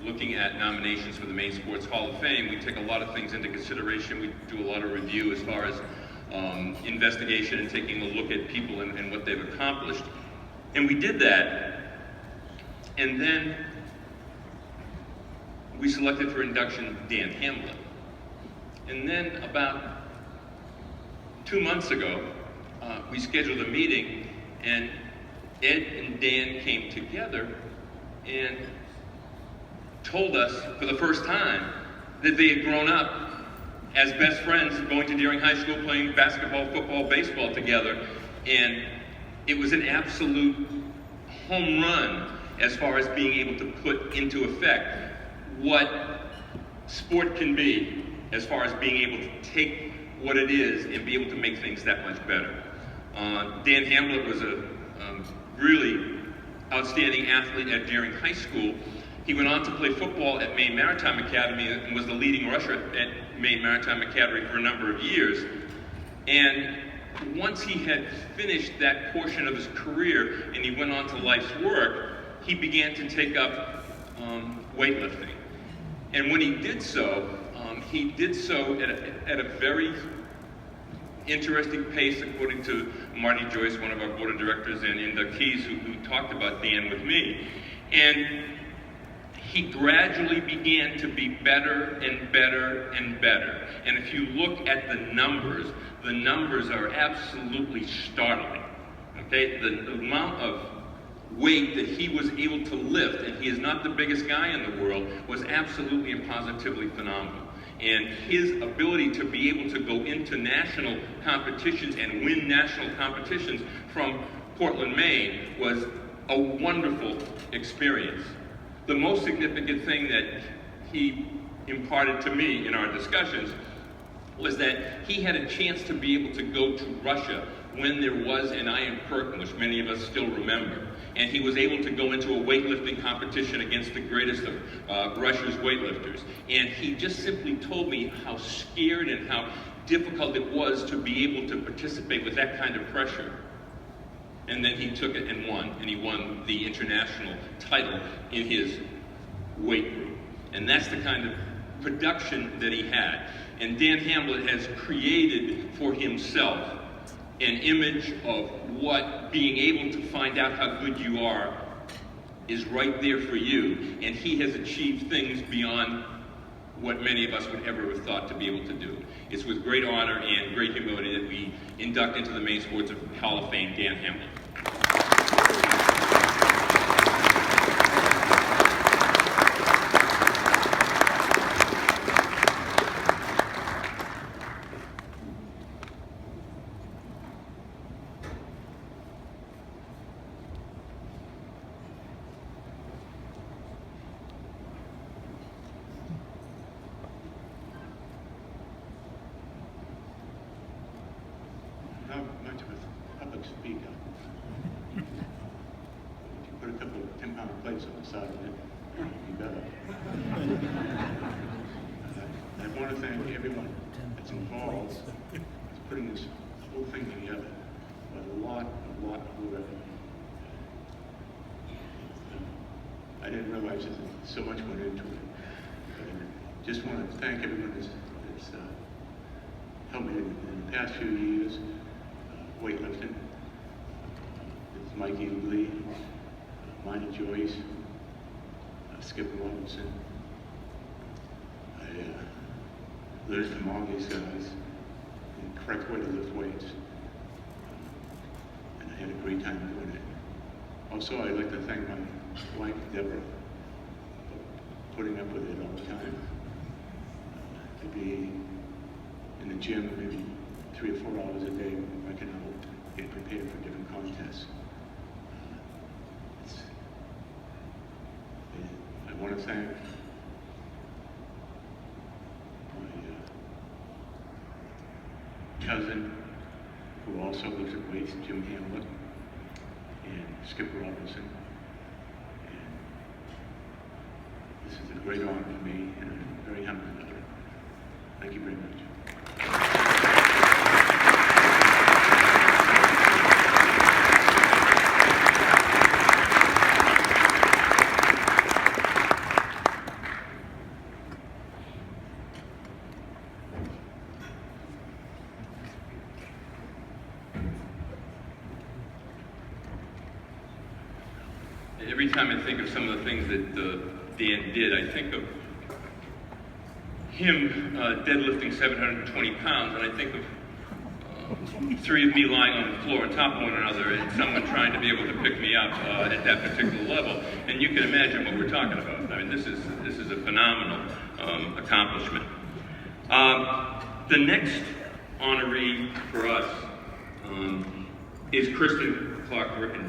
looking at nominations for the Maine Sports Hall of Fame, we take a lot of things into consideration. We do a lot of review as far as investigation and taking a look at people and what they've accomplished. And we did that, and then we selected for induction Dan Hamblet. And then about 2 months ago, we scheduled a meeting, and Ed and Dan came together and told us for the first time that they had grown up as best friends, going to Deering High School, playing basketball, football, baseball together. And it was an absolute home run as far as being able to put into effect what sport can be, as far as being able to take what it is and be able to make things that much better. Dan Hamblet was a really outstanding athlete at Deering High School. He went on to play football at Maine Maritime Academy and was the leading rusher at Maine Maritime Academy for a number of years. And once he had finished that portion of his career and he went on to life's work, he began to take up weightlifting. And when he did so at a very interesting pace, according to Marty Joyce, one of our board of directors and inductees who talked about Dan with me. And he gradually began to be better and better and better. And if you look at the numbers are absolutely startling. Okay, the amount of weight that he was able to lift, and he is not the biggest guy in the world, was absolutely and positively phenomenal. And his ability to be able to go into national competitions and win national competitions from Portland, Maine, was a wonderful experience. The most significant thing that he imparted to me in our discussions was that he had a chance to be able to go to Russia when there was an Iron Curtain, which many of us still remember. And he was able to go into a weightlifting competition against the greatest of Russia's weightlifters. And he just simply told me how scared and how difficult it was to be able to participate with that kind of pressure. And then he took it and won. And he won the international title in his weight group. And that's the kind of production that he had. And Dan Hamblet has created for himself an image of what being able to find out how good you are is right there for you. And he has achieved things beyond what many of us would ever have thought to be able to do. It's with great honor and great humility that we induct into the Maine Sports Hall of Fame Dan Hamblet. Not much of a public speaker. If you put a couple of 10-pound plates on the side of it, it'd be better. I want to thank everyone that's involved in putting this whole thing together. A lot of work. I didn't realize that so much went into it. Just want to thank everyone that's helped me in the past few years. Weightlifting. It's Mikey Lee, Marty Joyce, Skip Robinson. I learned from all these guys the correct way to lift weights. And I had a great time doing it. Also, I'd like to thank my wife, Deborah, for putting up with it all the time. To be in the gym maybe 3 or 4 hours a day, working out, getting prepared for different contests. I want to thank my cousin, who also lifted weights, Jim Hamblet, and Skip Robinson. And this is a great honor for me, and I'm very humbled about it. Thank you very much. every time I think of some of the things that Dan did, I think of him deadlifting 720 pounds, and I think of three of me lying on the floor on top of one another and someone trying to be able to pick me up at that particular level. And you can imagine what we're talking about. I mean, this is a phenomenal accomplishment. The next honoree for us is Kristen Clark-Rickenback.